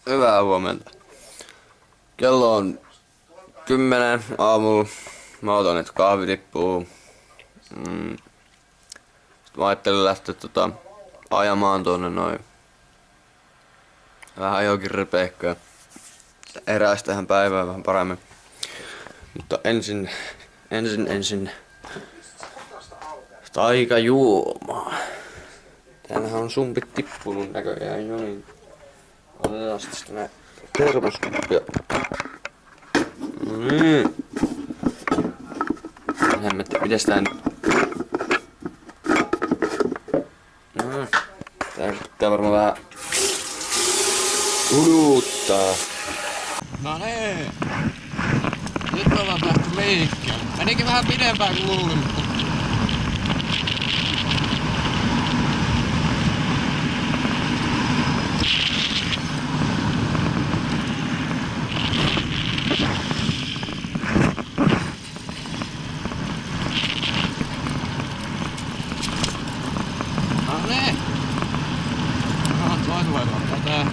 Hyvää huomenta. Kello on 10 aamulla. Mä otan, että kahvi tippuu. Sitten mä ajattelin lähteä ajamaan tuonne noin. Vähän johonkin repeikköön. Heräis tähän päivään vähän paremmin. Mutta ensin taikajuomaa. Täällähän on sumpit tippunut näköjään jo niin. Otetaan tästä näin termoskuppia. Hemmetti, mites tää nyt? Tää pitää varmaan vähän uduttaa. No niin. Nyt ollaan päästy liikkeelle. Menikin vähän pidempään kuin luulin, mutta... No niin. Toinen voi ottaa tää.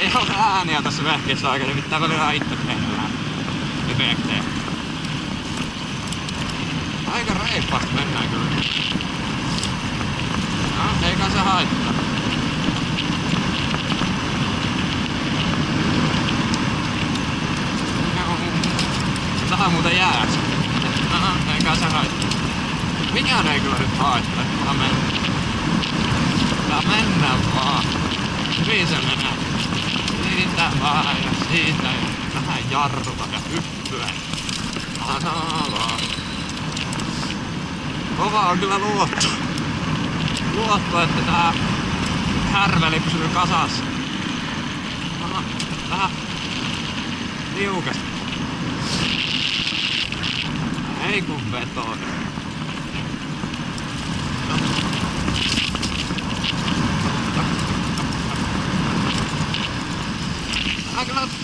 Ei ole ääniä tässä vehkeessä oikein, pitää välillä itse tehdä vähän efektejä. Aika reippaasti mennään kyllä. No, eikä se haittaa. Tähän muuten jääs. No, eikä se haittaa. Mikään ei kyllä nyt haittaa, kunhan mennään. Tää mennään vaan. Hyvin se menee. Siitä vaan ja siitä ja vähän jarruta ja hyppyä. Alalaa. Kova on kyllä luotto. Luotto, että tää härveli pysyy kasassa. Aha, vähän liukasta. Ei kun vetoo.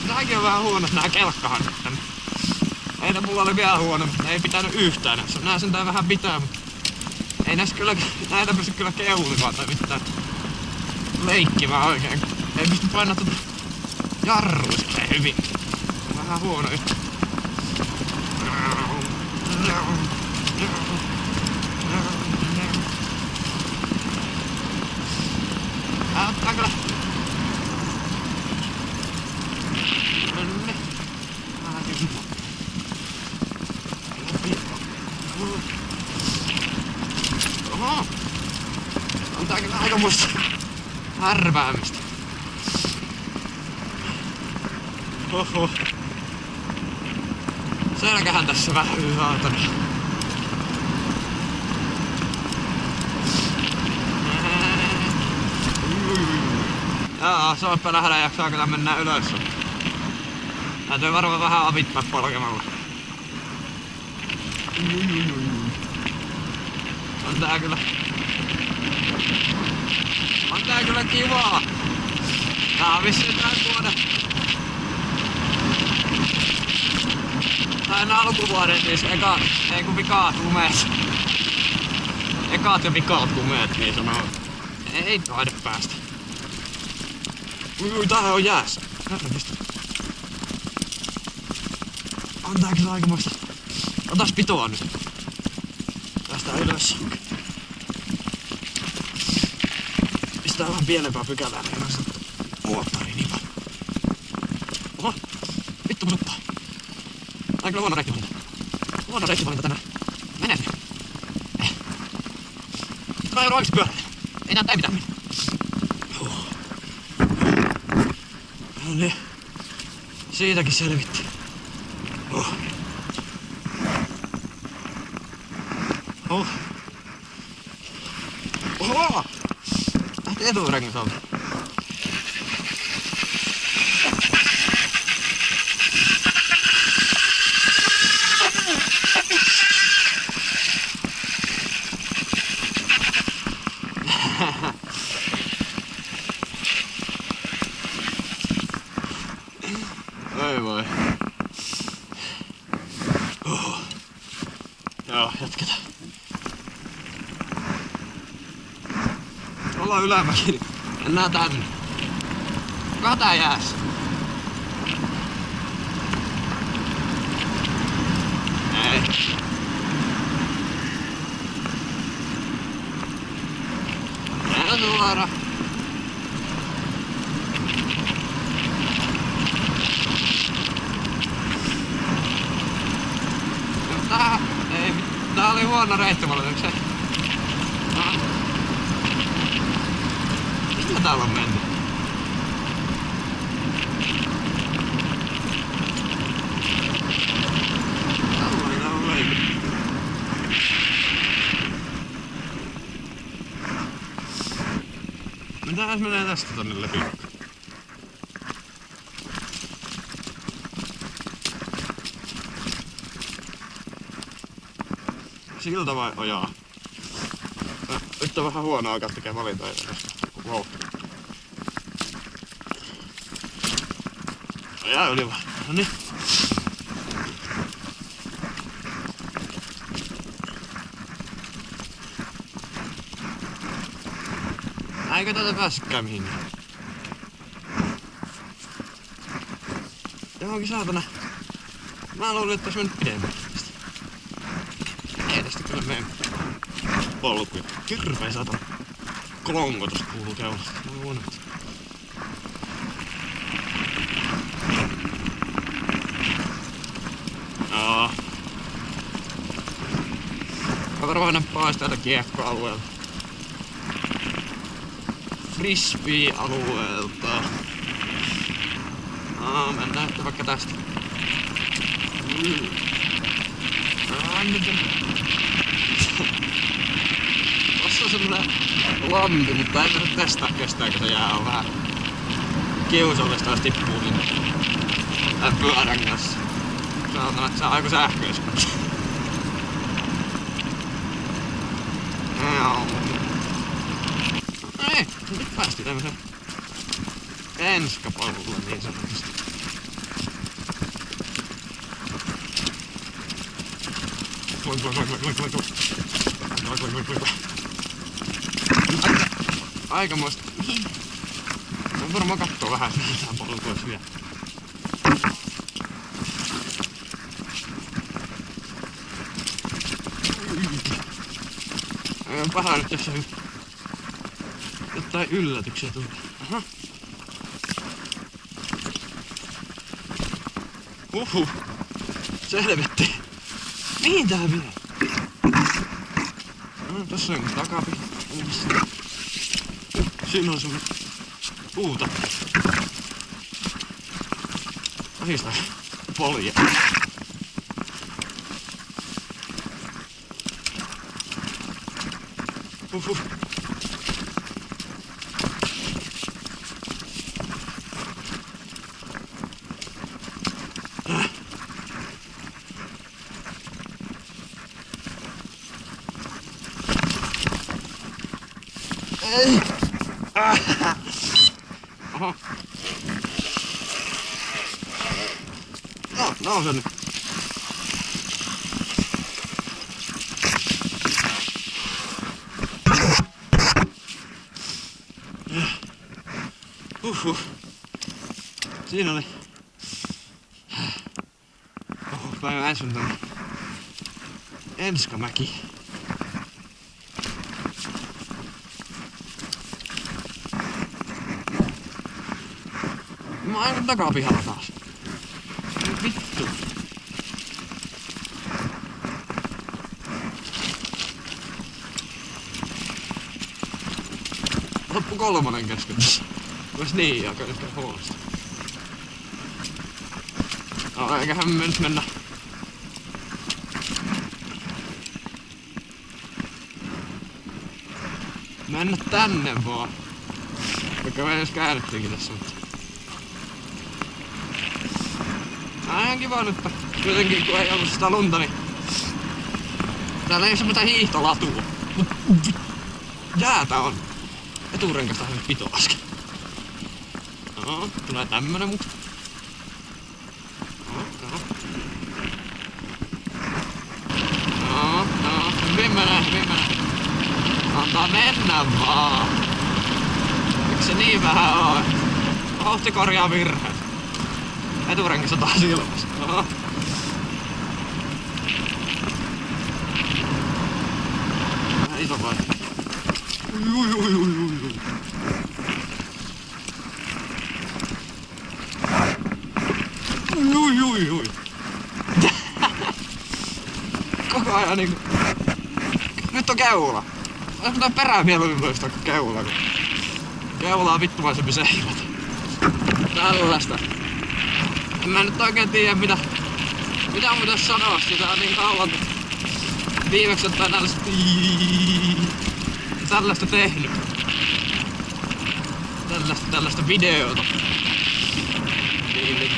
Nääkin on vähän huonot nää kelkkahannet tänne. Ei nää mulla oli vielä huono, mutta ei pitänyt yhtään näissä. Nää sentään vähän pitää, mutta ei näissä kyllä, näitä pysty kyllä keulimaan tai mitään leikkimään oikein. Ei pysty painaa tuota jarruista hyvin. Vähän huono yhtä. Ottaa kyllä. Oho! On tää kyllä aikamoista härväämistä. Oho! Selkähän tässä vähän yhaatana. Jaa, sooppa lähellä jaksaa kyllä mennä ylös. Täytyy varmaan vähän avittaa polkemalla. On tää kyllä kivaa. Tää on vissiin tää vuoden. Tää on alkuvuoden siis vikaat lumeet. Ekaat ja vikaat lumeet niin sanoo. Ei taida päästä. Tämähän on jäässä. Herrallista. On tää kyllä aikamoista. Otas pitoa nyt. Tästä ylös. Pistää vähän pienempää pykälää, niin on se moottori niin paljon. Oho! Vittu kun suppaa. Tää on kyllä huono reittivalinta. Huono reittivalinta tänään. Mene nyt. Nyt mä joudun oikeesti pyörälle. Ei näyttää mitään mennä. No niin. Siitäkin selvittiin. Oho! eturengas alta. Oi voi. Joo, jatketaan. Ollaan ylämäki. Mennään tänne. Kuka tää jäässä? Ei. Mennään suoraan. Tää oli huono reittovallitus. Millä täällä on mennyt? Täällä on leikki. Mitäs menee tästä tonne läpi? Siltä vai ojaa? Nyt on vähän huono aikaa tekee valintoja tästä. Wow. Ojaa yli vaan. Noniin. Eikö täältä päässytkään mihinkään? Johonkin saatana. Mä luulin, että olisi mennyt pidemmän. Ei tästä kyllä mene polkuja. Kirveen saatana. Klongotus kuuluu keulasta. Mä luulen. Joo. Mä varmaan pois täältä kiekkoalueelta. Frisbee-alueelta. Mennään nyt vaikka tästä. Tossa on semmonen lampi, mutta en nyt testaa kestääkö se jää. On vähän kiusallista, jos tippuu sinne tän pyörän kanssa. Sanotaan, että se on aika sähköisempää. Ei, nyt päästiin tämmösen enskapolulle niin sanotusti. Aikamoista. Mä varmaan kattoo vähän, että mitään polku olisi vielä. On paha nyt tässä jotain yllätyksiä tulee. Aha. Selvetti. Mihin tää vie? No, tossa on takapi. Siinä on semmonen puuta. Ahistaa polje. Ei! Oho. No, nouse nyt. Siinä oli. Päivän ensimmäinen Enskamäki. Mä oon aivan takapihalla taas. Vittu. Loppu 3 kesken tässä. Ois niin aika ehkä huonosti. No eiköhän me nyt mennä. Mennä tänne vaan. Vaikka me edes käännettiinkin tässä, mutta... Ihan kiva nyt, kuitenkin kun ei ollut sitä lunta, niin... Täällä ei semmoista hiihtolatua. Jäätä on. Eturenkasta nyt pito äsken. No, tulee tämmönen mut. No, hyvin menee. Antaa mennä vaan. Miksi se niin vähän oo? Vauhti korjaa virheet. Eturenkissa taas ilmas. Oho. Vähän iso vai? Ui. Koko ajan niinku... Nyt on keula. Olis mitään perää mieluummin muistaa kuin keula. Keula on vittuvaisempi seivät. Tällaista. En mä nyt oikein tiedä mitä mun pitäis sanoa. Sitä on niin kauan kun viimeksi ottaa tällaista tehnyt. Tällaista videota. Niin,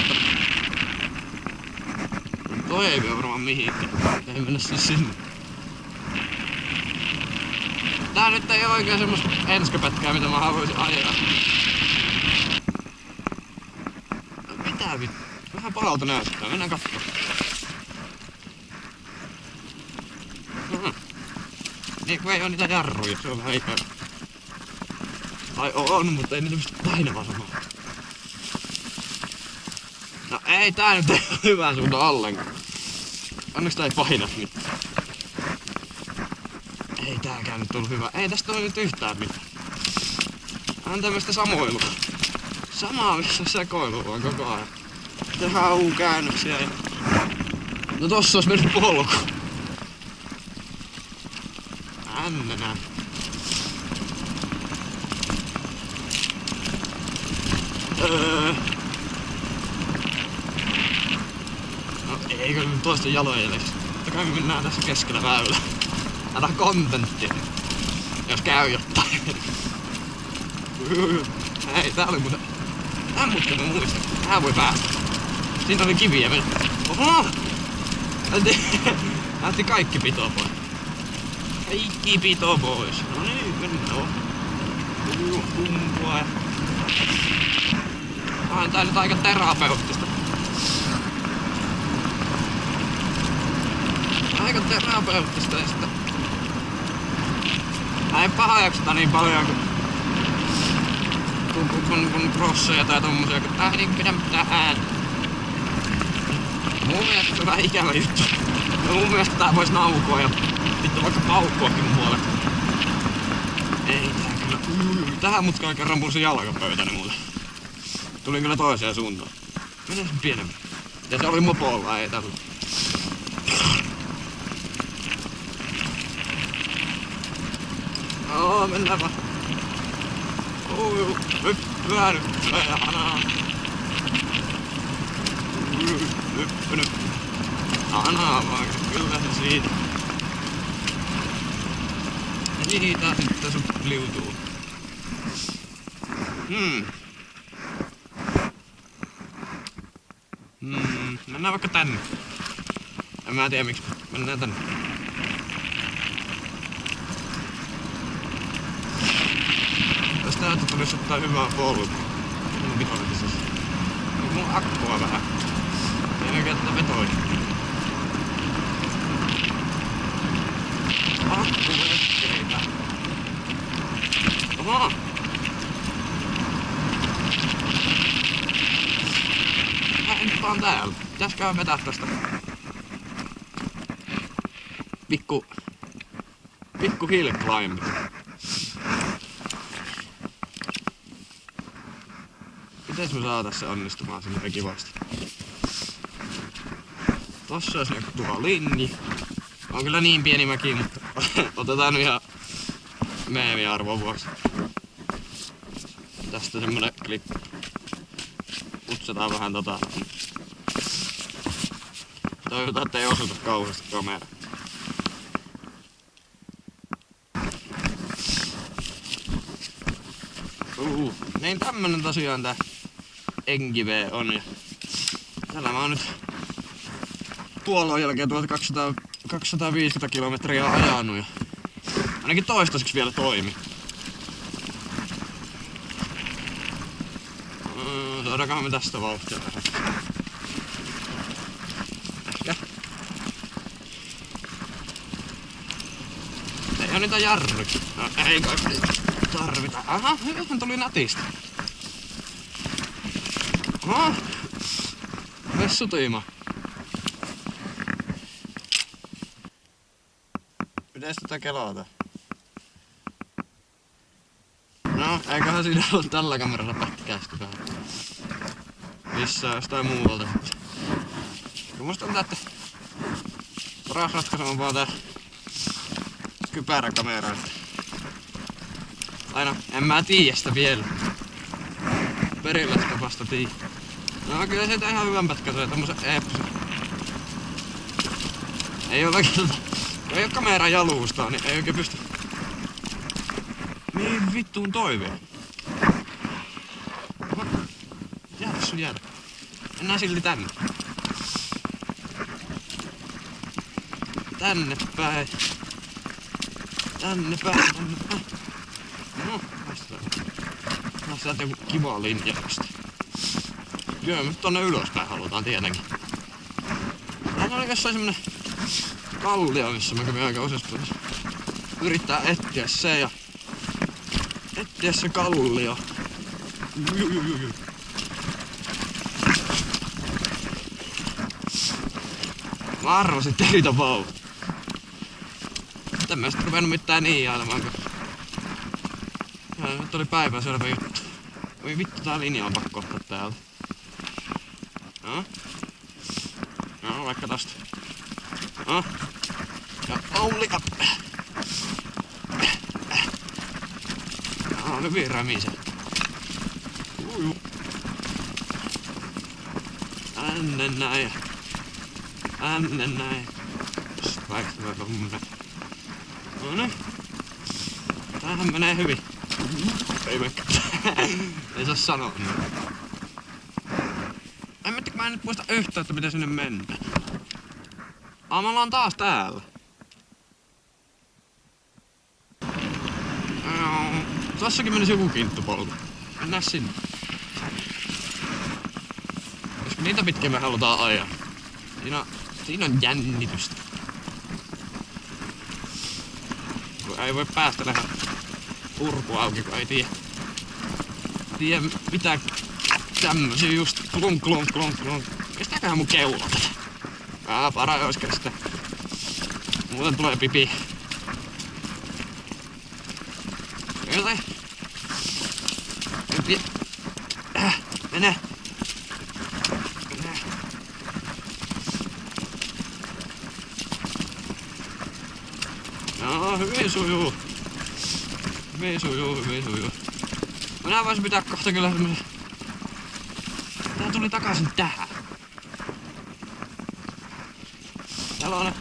toi ei vie varmaan mihinkään. Ei mennä siis sinne. Tää nyt ei oo oikein semmoista enskapätkää mitä mä haluaisin ajaa. Mitä vittu? Vähän pahalta näyttää. Mennään kattoo. Niin kun ei oo niitä jarruja, se on vähän ikävä. Tai on, mutta ei niitä pysty painamaan samaa. No ei tää nyt ei oo hyvä suunta ollenkaan. Onneksi tää ei paina mitään. Ei tääkään nyt ollut hyvä. Ei tästä oo nyt yhtään mitään. On tämmöstä samoilua. Samaa missä sekoilua on koko ajan. Tehdään U-käännöksiä ja... No tossa ois mennyt polku. Näin. No eikö nyt toisten jalojen jäljessä? Totta kai me mennään tässä keskellä väylää. Älä kontenttia. Jos käy jotain. Hei, tää oli muuten... Tää mutka mä muistan. Tää voi päästä. Siinä oli kiviä mennä. Oho! Lähti kaikki pitoa pois. Kaikki pito pois. No niin, mennään. Kumpua ja... On tää nyt aika terapeuttista. Aika terapeuttista ja sitten... Mä en paha jakseta niin paljon kun crosseja tai tommosia, kun tää ei niinku pidä mitään ääntä. Mun mielestä se on vähän ikävä juttu. Ja mun mielestä tää vois naukua ja vittu vaikka paukkuakin mun puolesta. Ei tää kyllä. Tähän mutkaan kerran pulsi jalkapöytäni mulle. Tulin kyllä toiseen suuntaan. Mene sen pienempi. Ja se oli mopolla, ei tällä. Oo, mennään vaan. Hyppää nyt. Hyppynyt. Anaa vaan, kyllä se siitä. Siitä sitten sun liutuu. Mennään vaikka tänne. En mä tiedä miksi. Mennään tänne. Tästä näyttää tulisi ottaa hyvää polkua. Mun vihollisessa. Mun akkua vähän. Ei oikein tätä vetoja. Akkuvetkeitä. Oho! Nyt on täällä. Pitäisköhän vetää tästä pikku hill climb. Mites me saatais se onnistumaan sinne kivasti? Tossa olisi niinku tuo linji. On kyllä niin pieni mäki, mutta otetaan nyt ihan meemiarvon vuoksi. Tästä semmonen klippi. Putsataan vähän toivotaan, ettei osuta kauheasti kamera. Niin tämmönen tosiaan tää Engive on. Ja tällä mä oon nyt tuolloin jälkeen 1250 kilometriä ajanut ja ainakin toistaiseksi vielä toimi. Saadaankohan me tästä vauhtia vähän? Ehkä. Ei oo niitä jarruja. No ei kai tarvita. Aha, hän tuli nätistä. Aha. Vessutiima. Mites tätä kelata? No, eiköhän siinä ollut tällä kameralla pätkästi vähän. Missä jostain muualta sitten. Kyllä musta on että paras ratkaisu on vaan tää kypäräkamera. Aina, en mä tiedä sitä vielä. Perillä sitä vasta tiedä. No kyllä siitä ihan hyvän pätkän tulee tommosen eepposen. Ei oo kameran jalustaa, niin ei oikein pysty. Niin vittuun toiveen. Jäädä sun jäädä. Mennään silti tänne. Tänne päin. Tänne päin. No, täältä joku kiva linjausta. Kyllä me tonne ylöspäin halutaan tietenkin. Täällä oli jossain semmonen kallio, missä mä kävin aika useasti yrittää etsiä se ja etsiä se kallio. Mä arvasin teitä vauhtia. Sitten mä sit ruvennut mitään niin ajamaan, kun nyt oli päivänselvä juttu. Voi vittu, tää linja on pakko ottaa täältä. No, vaikka tosta. Ja Ouli up. Hyvin rämisee. Tänne näin. Tänne näin. Vaihtuva tommonen. Noniin. Tämähän menee hyvin. Ei menkään. Ei saa sanoa. Mä en nyt muista yhtään, että miten sinne mennään. Me ollaan taas täällä. Tossakin menisi joku kinttupolku. Mennään sinne. Koska niitä pitkin me halutaan ajaa. Siinä on jännitystä. Kun ei voi päästellä urku auki, kun ei tiedä mitä tämmösiä just klunk. Kestääköhän mun keula tätä? Paras ois kestää. Muuten tulee pipi. Kyllä. Mene. No, hyvin sujuu. Minä voisin pitää kohta kyllä semmosen. Tää tuli takaisin tähän. Täällä on.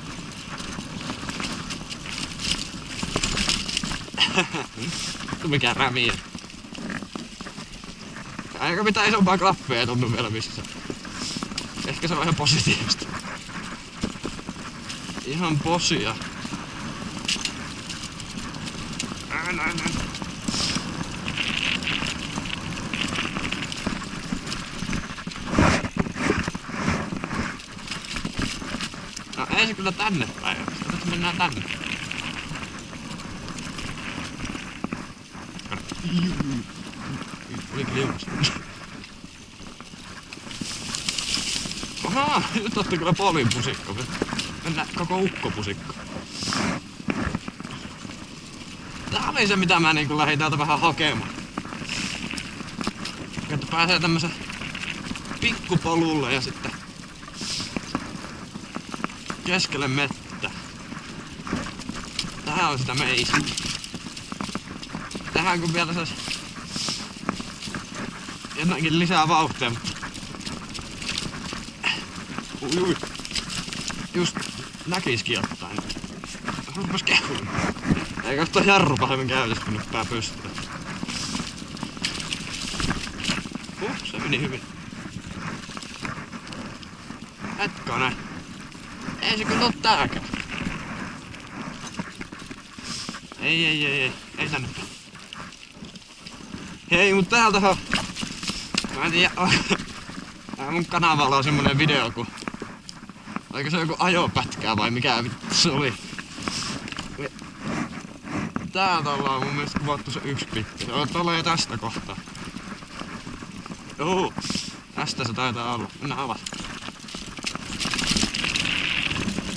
Mikä rämiä. Eikä mitään isompaa klappia ei tunnu vielä missään. Ehkä se on ihan positiivista. Ihan posia. Näin. No ei se kyllä tänne päin. Nyt mennään tänne. Oli liukas. Ahaa, nyt otti kyllä polin pusikko. Mennään koko ukkopusikko. Tää oli se mitä mä niinku lähdin täältä vähän hakemaan. Että pääsee tämmösen pikkupolulle ja sitten keskelle mettä. Tähän on sitä meisinkiä. Tähän kun vielä sais jotenkin lisää vauhtia, mutta just näkisikin jotain. Onpas kehun. Eikä sitä jarru pahemmin käytössä, kun nyt pää pystyy. Se meni hyvin. Hetkonen. Ei se kyllä oo tääkään. Ei tänne. Hei, mut täältähän. Mä en tiedä. Tää mun kanavalla on semmonen video, kun oliko se joku ajopätkää vai mikä vittu se oli. Täältä ollaan mun mielestä kuvattu se yksi bitti. Se tulee tästä kohtaa. Joo, tästä se taitaa olla. Mennään alas.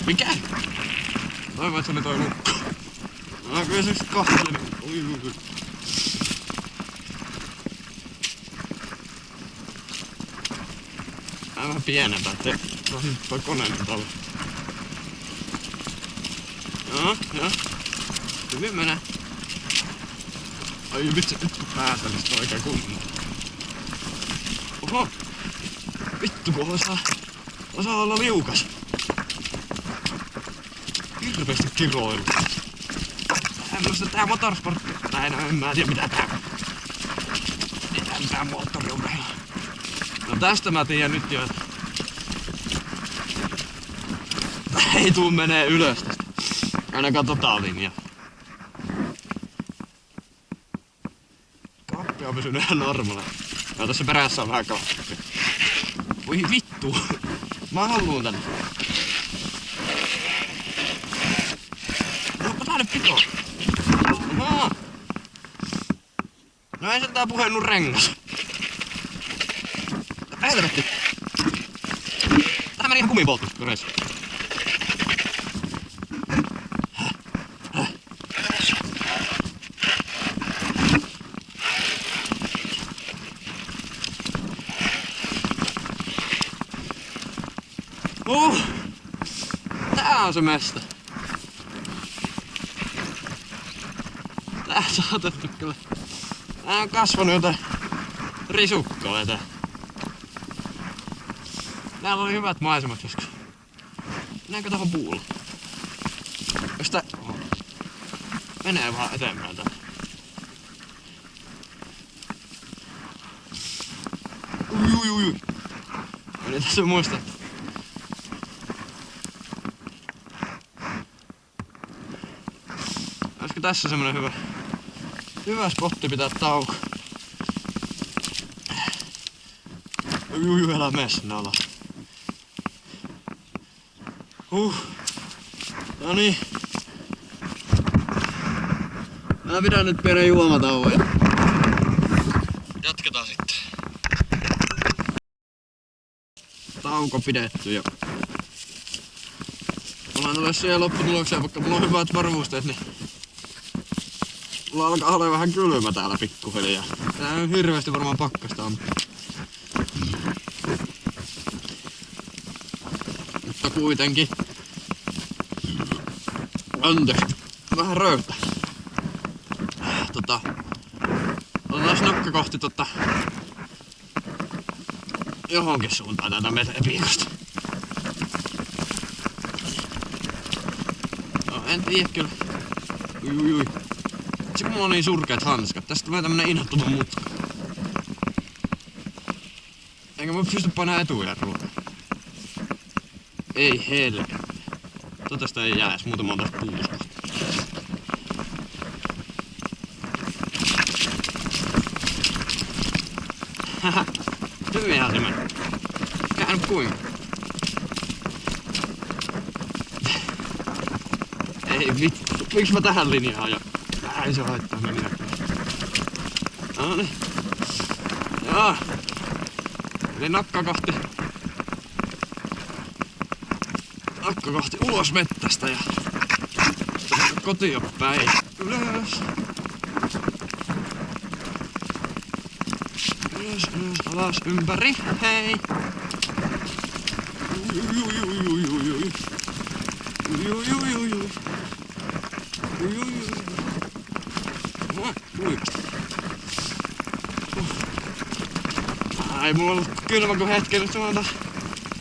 Mikä? Toivon, että se oli toi lukko. No kyllä se sit kohteli. Ui. Vähän pienempää, ettei toi kone nyt ole. Joo. Hyvin menee. Ai vitsi, nyt kun päätälistä oikein kunnolla. Oho! Vittu kun osaa olla liukas. Hirveesti kiroilu. Tämmöstä tää motorsport... en mä tiedä mitä tää on. Ei tää mitään moottori on meillä. No tästä mä tiedän nyt jo, että ei tuu menee ylös tästä. Ainakaan tota linjaa. Kappi on pysynyt ihan normaali. Ja tässä perässä on vähän kappi. Voi vittu. Mä haluun tänne. Onpa tää nyt pito. Ahaa. No ei se tää puhennut rengas. Helvetti. Tähän meni ihan kumipolttu reissu. Tää on se mesta. Tää on saatettu kyllä. Tää on kasvanut jotain risukkoa tää. Täällä oli hyvät maisemat joskus. Mennäänkö tohon puulle? Jos tää menee vaan eteenpäin tää. Ui. Eli tässä muista. Olisiko tässä semmonen hyvä spotti pitää tauko? Älä mene sinne alas. Noniin. Mä pidän nyt pienen juomatauon ja jatketaan sitten. Tauko pidetty ja ollaan tullut siihen lopputulokseen, vaikka mulla on hyvät varusteet, niin mulla alkaa olla vähän kylmä täällä pikkuhiljaa. Tää on hirveesti varmaan pakkasta, mutta kuitenkin. Anteeksi, vähän röyhtä. Otetaan nokka kohti johonkin suuntaan tätä metelipiikosta. No en tiedä kyllä. Ui. Se kun mulla on niin surkeat hanskat. Tästä tulee tämmönen inhottava mutka. Enkä mä pysty painaa etujarrua. Ei helvetti. Toivottavasti ei jääs, muuten mä oon tästä puusta. Haha, hyvinhän se meni. Käynyt kuinka? Ei vittu, miksi mä tähän linjaan ajan? Ei se haittaa mennä. Noniin. Joo. Eli nokka kohti ulos mettästä ja kotiin päin. Ylös, alas, ympäri, hei! Ai, mulla on ollut kylmä kun hetken, nyt on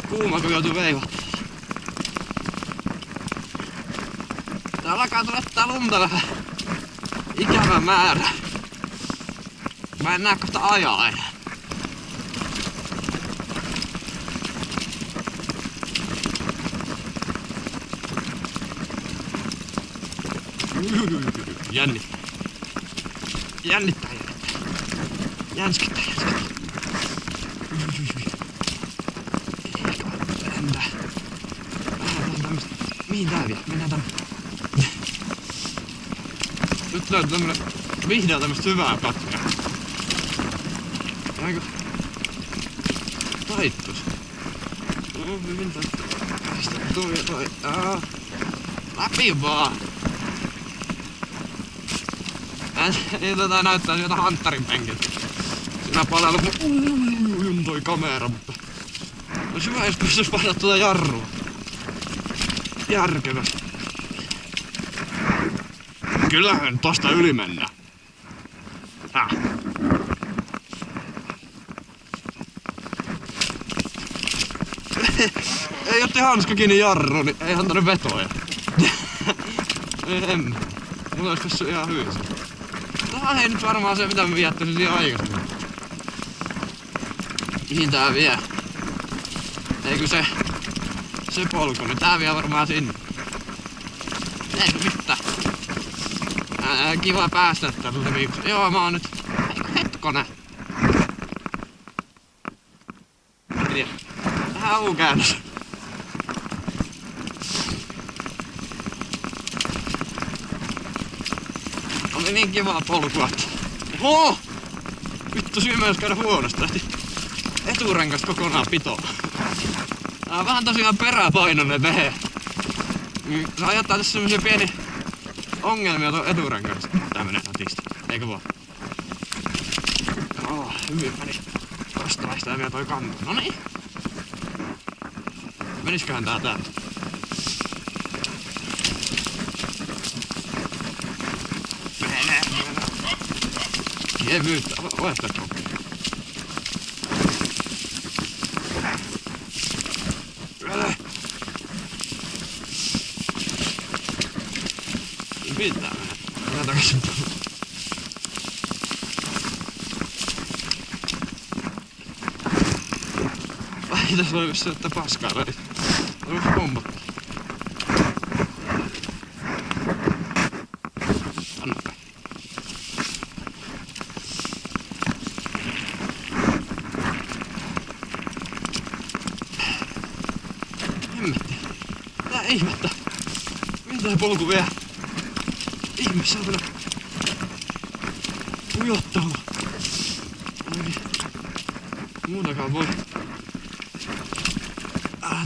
kuuma kun joutuu veivattamaan. Täällä alkaa tulettaa lunta vähän ikävä määrä. Mä en näe kohta ajaa enää. Jännittää. Jännittää. Jänskettää. Entä? Tämmöstä. Mihin tää vie? Mennään tänne. Nyt löytyy tämmönen vihdoin tämmöstä hyvää pätkää. Aika taittus. No hyvin taittus. Tästä toi. Läpi vaan. Ei näyttää sieltä hanttarin penkiltä. Siinä palelu kun toi kamera, mutta olisi hyvä jos pystyis painaa tuota jarrua. Järkevästi. Kyllähän tosta yli mennään. Ei otti hanska kiinni jarruun, niin ei antanut vetoja. En. Mulla ois tässä ihan hyvin. Tää ei nyt varmaan se mitä mä viettäisin siihen aikaisemmin. Mihin tää vie? Eikö se polku, niin tää vie varmaan sinne. Eikö mitään? Kiva päästä tältä viikosta. Joo, mä oon nyt... Hetkonen. Vähän U-käännös. Oli niin kivaa polkua. Oho! Vittu syy myös käydä huonosti. Lähti eturengas kokonaan pitoon. Tää on vähän tosiaan peräpainoinen vehe. Se aiheuttaa tässä semmosia pieni ongelmia tuon eturenkaasta. Tää menee natista. Eikö vaan? Hyvin meni. Tosta väistää vielä toi kanto. Noniin. Menisköhän tää täältä? Menee. Kevyyttä. Oletko kokea? Pitää mennä. Mennään takaisin. Ai tässä oli vissi ottaa paskaa välissä. Olisi pompottaa. Anna päin. Hemmetti. Tää ihmettä. Mihin tää polku vie? Ihme saatana. Ujottava. Ainakin. Muutakaan voi.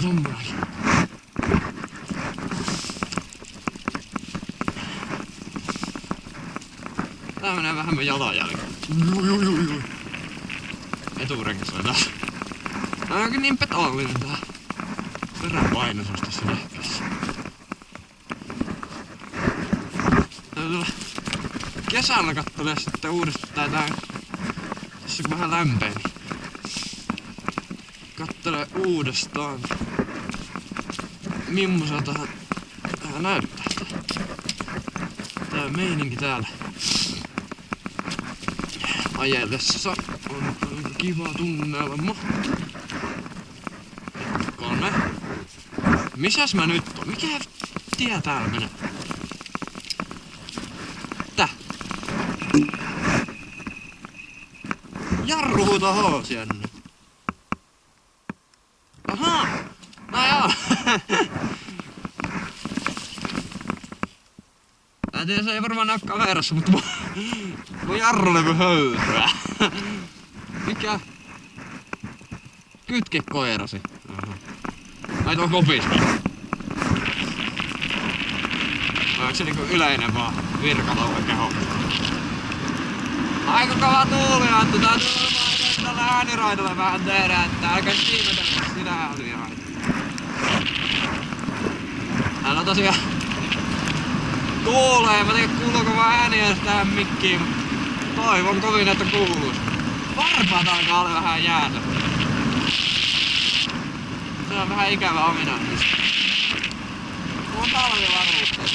Tommonakin. Tää menee vähän jalanjälkeen. Eturengas on taas. Tää on oikein niin petollinen tää peräpainostus tässä lehkässä. Täytyy tulla kesällä kattelee sitten uudestaan tää tässä kun vähän lämpee, niin kattelee uudestaan mimmosa tähän näyttää tää meininki täällä ajellessa on kiva tunnelma. Hetkonen. Missäs mä nyt on? Mikä tie täällä menee? Tää. Jarru huutaa hoosianne. Ahaa! No joo! Mä tiedän, se ei varmaan näy kamerassa, mutta mun jarrulevy höyryä. Mikä? Kytke koirasi. Aha. Ai tuo kopis. Onko se niinku yleinen vaan virkatauven keho? Aika kova tuuli, Anttu. Täytyy varmaan tällä ääniraidolla vähän tehdä, että älkää ihmetellä sitä ääniraidolla. Täällä on tosiaan tuulee, mä tiedän kuuluuko vaan ääniä tähän mikkiin, mutta toivon kovin, että kuuluis. Varpaat alkaa olla vähän jäätä. Se on vähän ikävä ominaisuus. Mulla on talvivarusteet,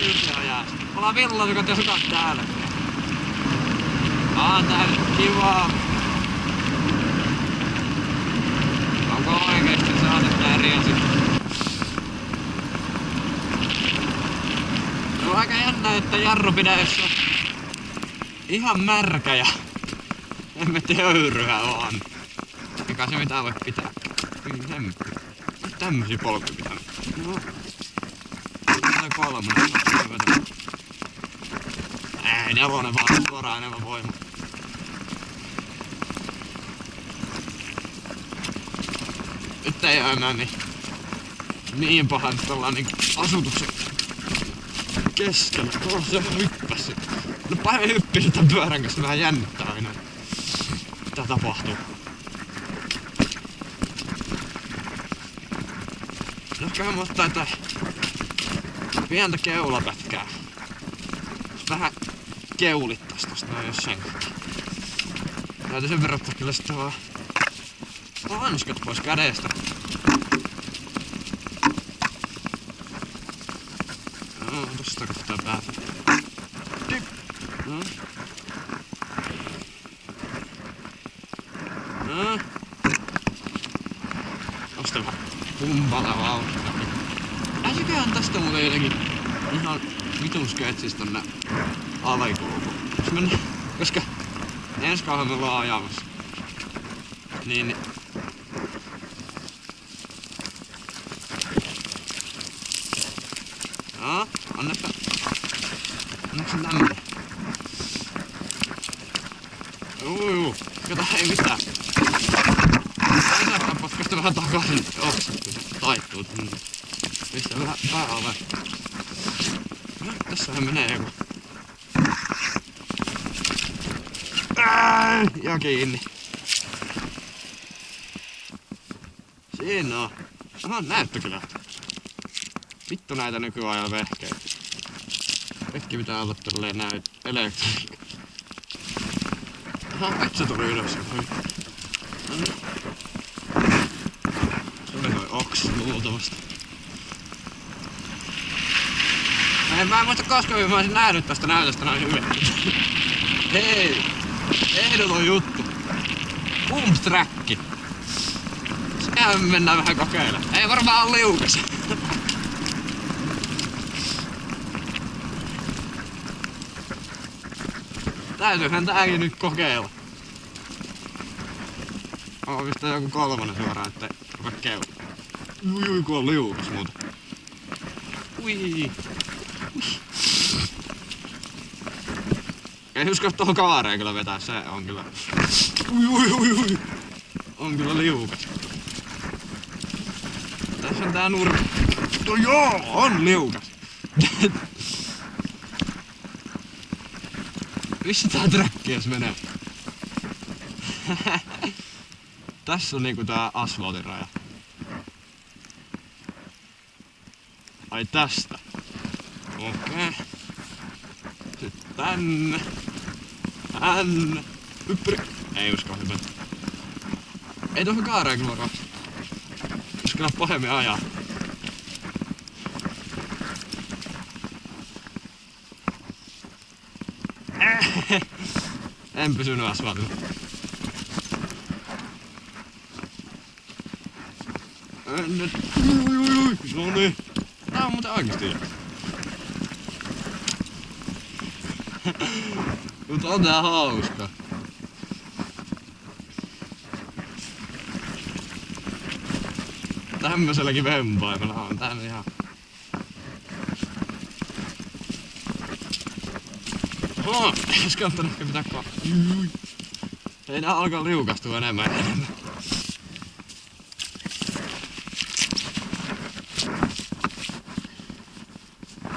yksi on jäästä. Mulla on villasukat ja sukat täällä. On tää nyt kivaa. Onko oikeesti saatetta eri asia? Se on aika jännä, että jarrupidäessä on ihan märkä ja emme höyryä vaan. Eikä se mitään voi pitää. Tämmösiä polkuja pitää. No. Tää kolmonen. Ei, nelonen vaan suoraan enemmän voimaa. Nyt ei oo enää niin paha, että ollaan niinku asutuksen keskellä. Se hyppäsi. No päivä hyppisi tän pyörän kanssa vähän jännittää aina. Mitä tapahtuu? Ehkä mä ottaa jotain pientä keulapätkää. Vähän keulittais tosta noin jossain. Täytyy sen verran ottaa kyllä sitten vaan hanskat pois kädestä. No, tosta katsotaan päätä. No. No. Tosta vähän kumpala vauhtia. Pääsiköhän tästä muuten jotenkin ihan vitun sketsis tonne alaikouluun. Koska ensi kauan me ollaan ajamassa. Niin. Joo, onneksi on tämmönen. Juu, kato ei mitään. Tätä potkasta vähän takaisin oksat, kun se taittuu tänne. Pistää vähän päälle. No, tässähän menee joku. Ja kiinni. Siinä on. Aha, näyttö kyllä. Vittu näitä nykyajan vehkeitä. Hetki pitää olla tolleen elektroniikka. Aha, metsä tuli ylös. Se oli toi oksa luultavasti. Mä en muista koskaan, mä olisin nähnyt tästä näytöstä noin hyvin. Hei! Ehdoton juttu. Pumpsträkki. Sehän mennään vähän kokeilemaan. Ei varmaan ole liukas. Täytyyhän tääkin nyt kokeilla. Mä pistän joku kolmonen suoraan, ettei rupea keulaa. Ui, kun on liukas muuta. Ui. Ei usko tohon kaareen kyllä vetää, se on kyllä. Ui. On kyllä liukas. Tässä on tää nurkka. No joo, on liukas. Missä tää träkki jos menee? Tässä on niinku tää asfaltin raja. Ai tästä. Okei. Sitten tänne. Tänne. Hyppyri. Ei usko hypätä. Ei tuohon kaareen kyllä varaa. Jos kyllä pahemmin ajaa. En pysynyt asfaltilla. Nyt. No niin. Tää on muuten oikeesti jaksa. Mut on tää hauska. Tämmöselläkin vempaimella on tää ihan. Oho, jos kannattanut ehkä pitää ei nää alkaa liukastua enemmän ja enemmän.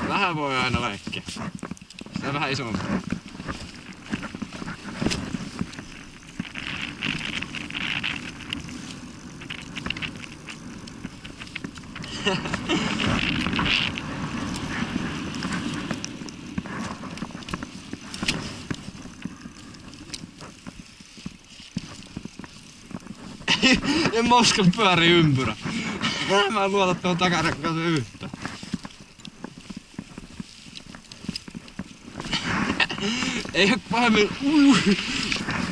Vähän voi aina leikkiä. Sitä vähän isompi. En mä uskalla pyöri ympyrä. Mä en luota tuohon takarekkaaseen yhtään. Ei oo pahemmin.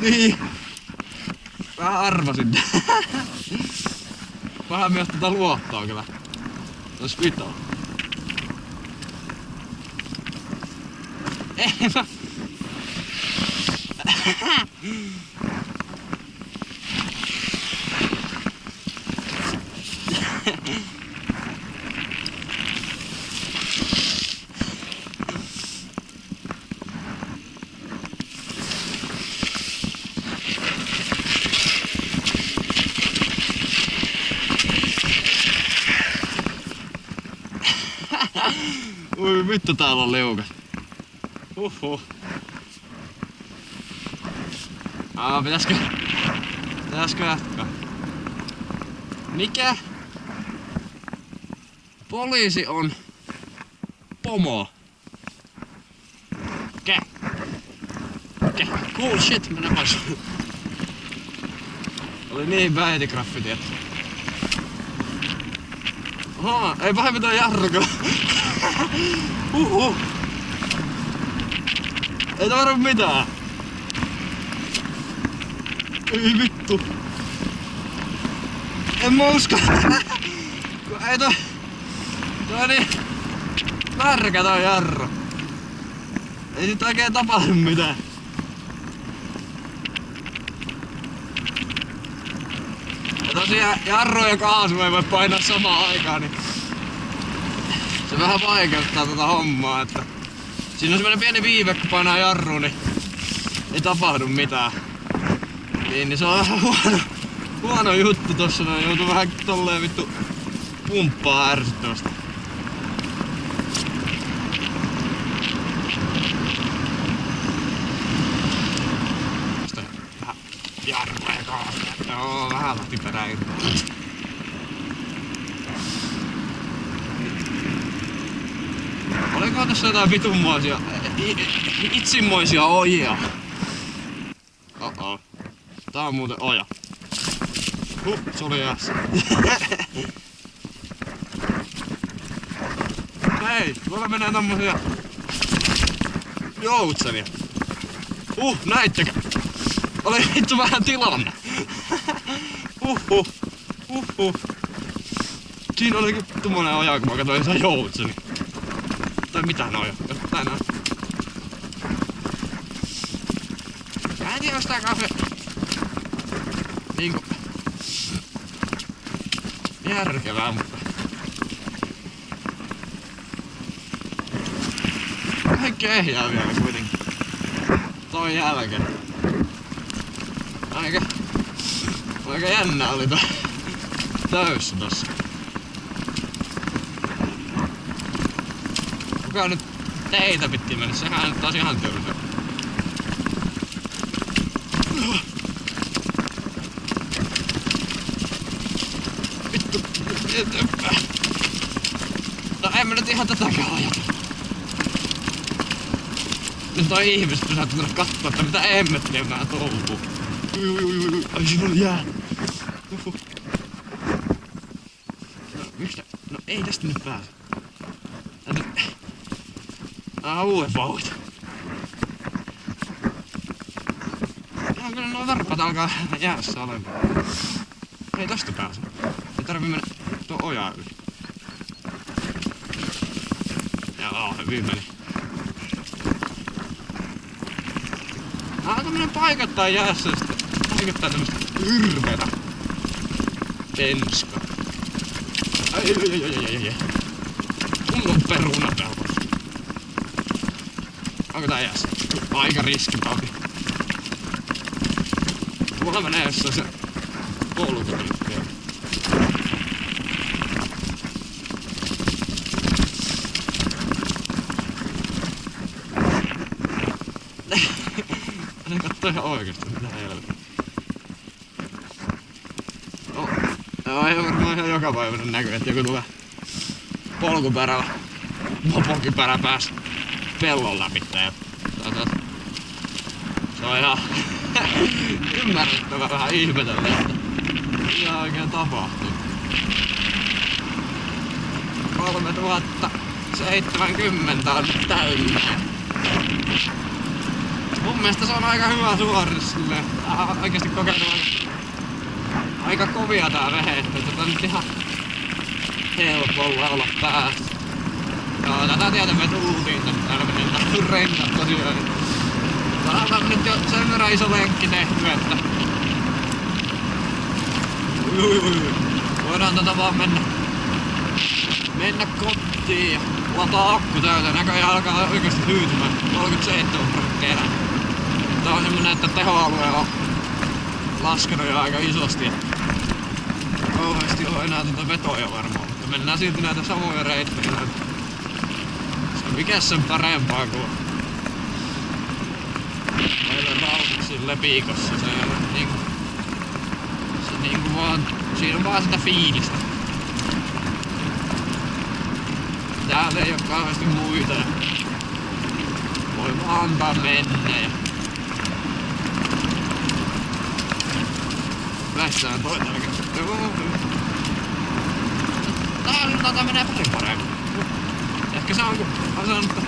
Niin. Mä arvasin. Pahemmin jos tätä luottaa kyllä. Ois pitää. Ei mä... Oi vittu, täällä on leukas. Huhhuh. Pitäiskö jatkaa? Mikä? Poliisi on pomo. Kä? Cool shit, mennä pois. Oli niin väitigraffiti, että... Oho, ei pahemmin toi jarruko. Ei tarvi mitään. Ei vittu. En mä usko. Ei toi niin märkä toi jarru. Ei sit oikein tapahdu mitään. Ja tosiaan jarru ja kaasu ei voi painaa samaan aikaan, niin se vähän vaikeuttaa tota hommaa, että siinä on semmonen pieni viive, kun painaa jarruun, niin ei tapahdu mitään. Niin se on vähän huono juttu tossa, noin joutuu vähän tolleen vittu pumppaa ärsyttävästi. Vähän jarrua ja kaasua. Joo, vähän lähti perään irti. Olikohan tässä jotain vitunmoisia, itsimmoisia ojia? Tää on muuten oja. Se oli jäässä. Hei, tuolla menee tommosia joutsenia. Näittekö? Oli vittu vähän tilanne. Siinä oli tommonen oja, kun mä katsoin sen joutseni. Tai mitä noja? Jotain noja. Mä en tiedä, jos tää kafe... Niinku... järkevää, mutta... Kaikki ehjää vielä kuitenkin. Toi jälkeen. Aika jännä oli toi täyssä tossa. Kuka nyt teitä pitkin mennä? Sehän nyt taas ihan tylsä. Vittu. No en mä nyt ihan tätäkään ajatella. Nyt toi ihmiset pysähtyy tulla kattoo, että mitä emmettiä mä touhuu. Ai siinä oli jää. No miksi no ei tästä nyt pääse. Uudet vauhit. Ihan kyllä nuo varpaat alkaa jäässä olemaan. Ei tästä pääse. Ei tarvii mennä tuo ojaa yli. Joo, hyvin meni. Tämmönen paikattain jäässä sitten. Paikattain tämmöstä hirveetä penskaa. Ai. Kunnon peruna täällä. Onko tää jäässä? Aika riskipalti. Tuolla menee jossain se polku nyt. Ne kattoo ihan oikeesti, mitä helvettiä. Joo, ei varmaan ihan joka päivänä näkyy, että joku tulee polkuperällä, mopokipärä pääs pellon läpi. Se on ihan ymmärrettävä vähän ihmetellä, että mitä oikein tapahtuu. 3070 on nyt täynnä. Mun mielestä se on aika hyvä suoritus silleen. Tää on oikeesti kokenut aika kovia tää vehe, että tätä nyt ihan helpolla olla päästä. Joo, tätä tietä me tultiin tänne. Täällä menee renkat tosiaan. Täällä on nyt jo sen verran iso lenkki tehty, että voidaan vaan mennä kotiin ja lataa akku täyteen. Näköjään alkaa oikeesti hyytymään. 37% enää. Tää on semmonen, että tehoalue on laskenut jo aika isosti. Ja kauheasti on enää vetoja varmaan, mutta mennään silti näitä samoja reittejä. Mikäs sen parempaa kuin meillä rautuksilla Lepikossa. Se niinku vaan, siinä on vaan sitä fiilistä. Täällä ei oo kauheasti muita. Voi vaan antaa mennä ja päästään toinen oikeesti. Tää menee paljon paremmin. Ehkä se on kun on sanonut, että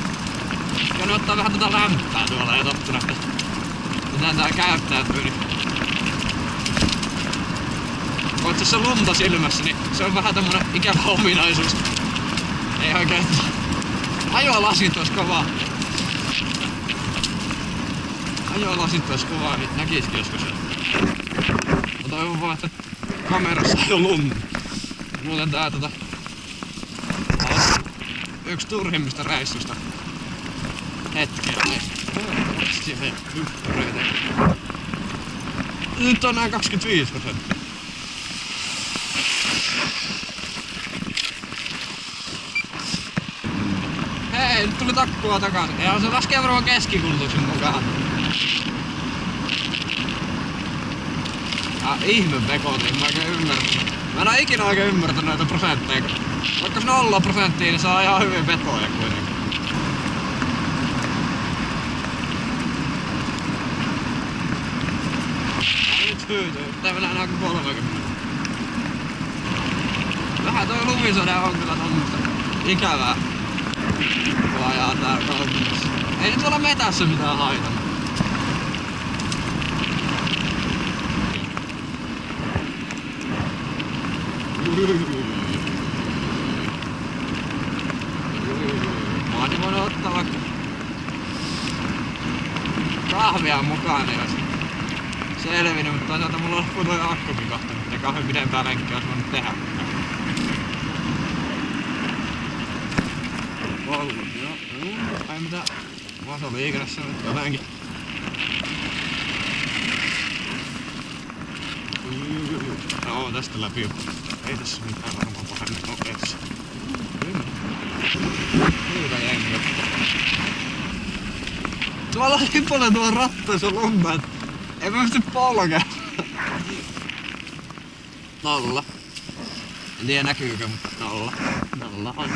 käynyt ottaa vähän lämpää tuolla ja tottuna, että miten tää käyttäytyy, niin kun tässä lunta silmässä, niin se on vähän tämmönen ikävä ominaisuus. Ei oikein ajolasit ois kovaa. Ajolasit ois kovaa, niin näkisikin joskus sen. Mä toivon vaan, että kamerassa ei oo lunta. Muuten tää on yksi turhimmista reissusta hetkellä. Siellä ei ympäröitä. Nyt on näin 25%. Hei, nyt tuli takkua takaisin. Ja se laskee varmaan keskikulutuksen mukaan. Ihme pekot, en mä oikein ymmärtänyt. Mä en oo ikinä oikein ymmärtänyt näitä prosentteja. Vaikka se 0%, niin saa ihan hyvin vetoja kuitenkin. Nyt hyytyy. Tää mennään aika 30. Vähän toi lumisade on kyllä tommoista ikävää. Kun ajaa täällä kaupungissa. Ei nyt olla metässä mitään haitannut. Mä oon voinut ottaa vaikka kahvia mukaan, niin ois selvinnyt, mutta toisaalta mulla loppuu toi akkukin kohta, mutta kahvin pidempää lenkkiä ois voinut tehdä. Ollut, joo. Ei mitään vasoliikennessä nyt jotenkin. Joo, tästä läpi. Ei tässä mitään varmaan pahemmin nopeassa. Hyvä jengi. Tuolla on niin paljon tuolla rattaissa lunta, et ei mä pysty polkemaan. 0. En tiedä näkyykö, mutta 0. 0 on.